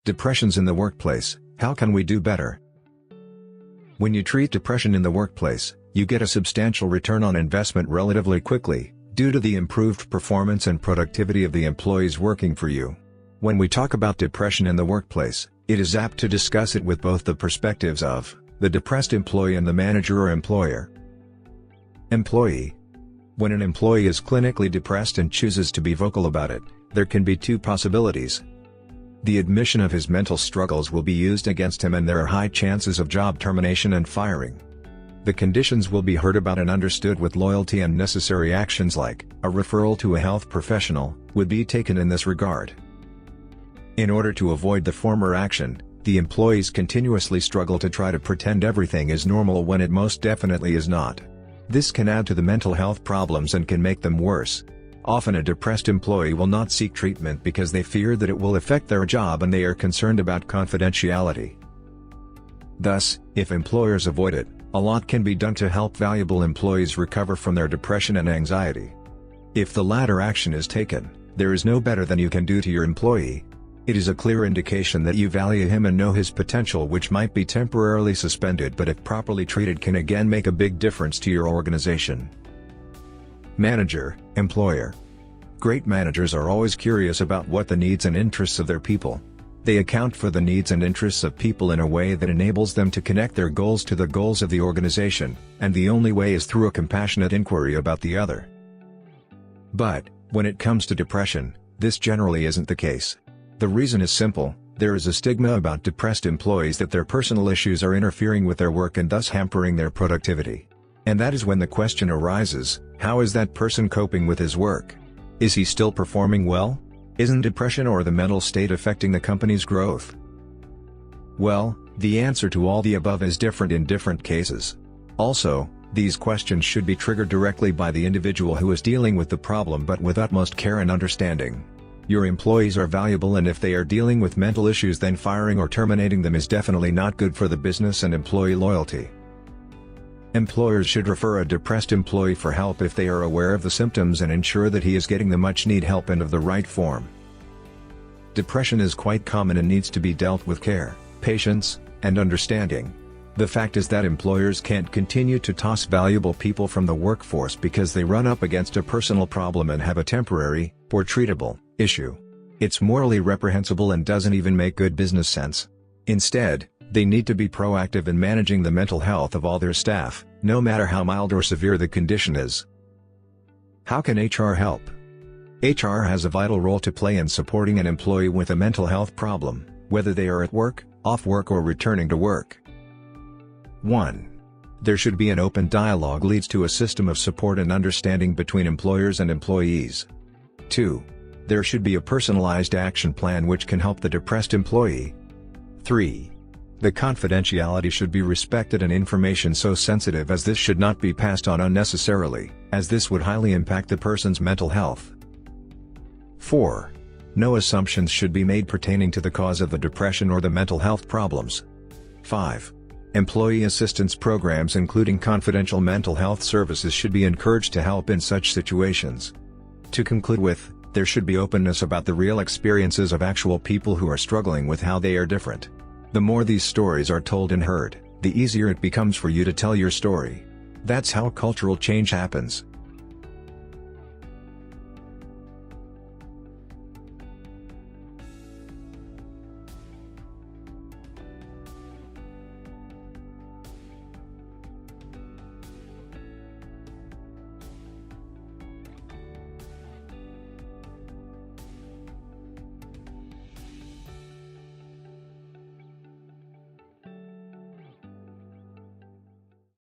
Depressions in the workplace, how can we do better? When you treat depression in the workplace, you get a substantial return on investment relatively quickly, due to the improved performance and productivity of the employees working for you. When we talk about depression in the workplace, it is apt to discuss it with both the perspectives of the depressed employee and the manager or employer. Employee. When an employee is clinically depressed and chooses to be vocal about it, there can be two possibilities. The admission of his mental struggles will be used against him and there are high chances of job termination and firing. The conditions will be heard about and understood with loyalty, and necessary actions like a referral to a health professional would be taken in this regard. In order to avoid the former action, the employees continuously struggle to try to pretend everything is normal when it most definitely is not. This can add to the mental health problems and can make them worse. Often a depressed employee will not seek treatment because they fear that it will affect their job and they are concerned about confidentiality. Thus, if employers avoid it, a lot can be done to help valuable employees recover from their depression and anxiety. If the latter action is taken, there is no better than you can do to your employee. It is a clear indication that you value him and know his potential, which might be temporarily suspended but if properly treated can again make a big difference to your organization. Manager, employer. Great managers are always curious about what the needs and interests of their people. They account for the needs and interests of people in a way that enables them to connect their goals to the goals of the organization, and the only way is through a compassionate inquiry about the other. But, when it comes to depression, this generally isn't the case. The reason is simple: there is a stigma about depressed employees that their personal issues are interfering with their work and thus hampering their productivity. And that is when the question arises, how is that person coping with his work? Is he still performing well? Isn't depression or the mental state affecting the company's growth? Well, the answer to all the above is different in different cases. Also, these questions should be triggered directly by the individual who is dealing with the problem, but with utmost care and understanding. Your employees are valuable, and if they are dealing with mental issues, then firing or terminating them is definitely not good for the business and employee loyalty. Employers should refer a depressed employee for help if they are aware of the symptoms and ensure that he is getting the much-needed help and of the right form. Depression is quite common and needs to be dealt with care, patience, and understanding. The fact is that employers can't continue to toss valuable people from the workforce because they run up against a personal problem and have a temporary, or treatable, issue. It's morally reprehensible and doesn't even make good business sense. Instead, they need to be proactive in managing the mental health of all their staff, no matter how mild or severe the condition is. How can HR help? HR has a vital role to play in supporting an employee with a mental health problem, whether they are at work, off work, or returning to work. 1. There should be an open dialogue leads to a system of support and understanding between employers and employees. 2. There should be a personalized action plan which can help the depressed employee. 3. The confidentiality should be respected and information so sensitive as this should not be passed on unnecessarily, as this would highly impact the person's mental health. 4. No assumptions should be made pertaining to the cause of the depression or the mental health problems. 5. Employee assistance programs including confidential mental health services should be encouraged to help in such situations. To conclude with, there should be openness about the real experiences of actual people who are struggling with how they are different. The more these stories are told and heard, the easier it becomes for you to tell your story. That's how cultural change happens.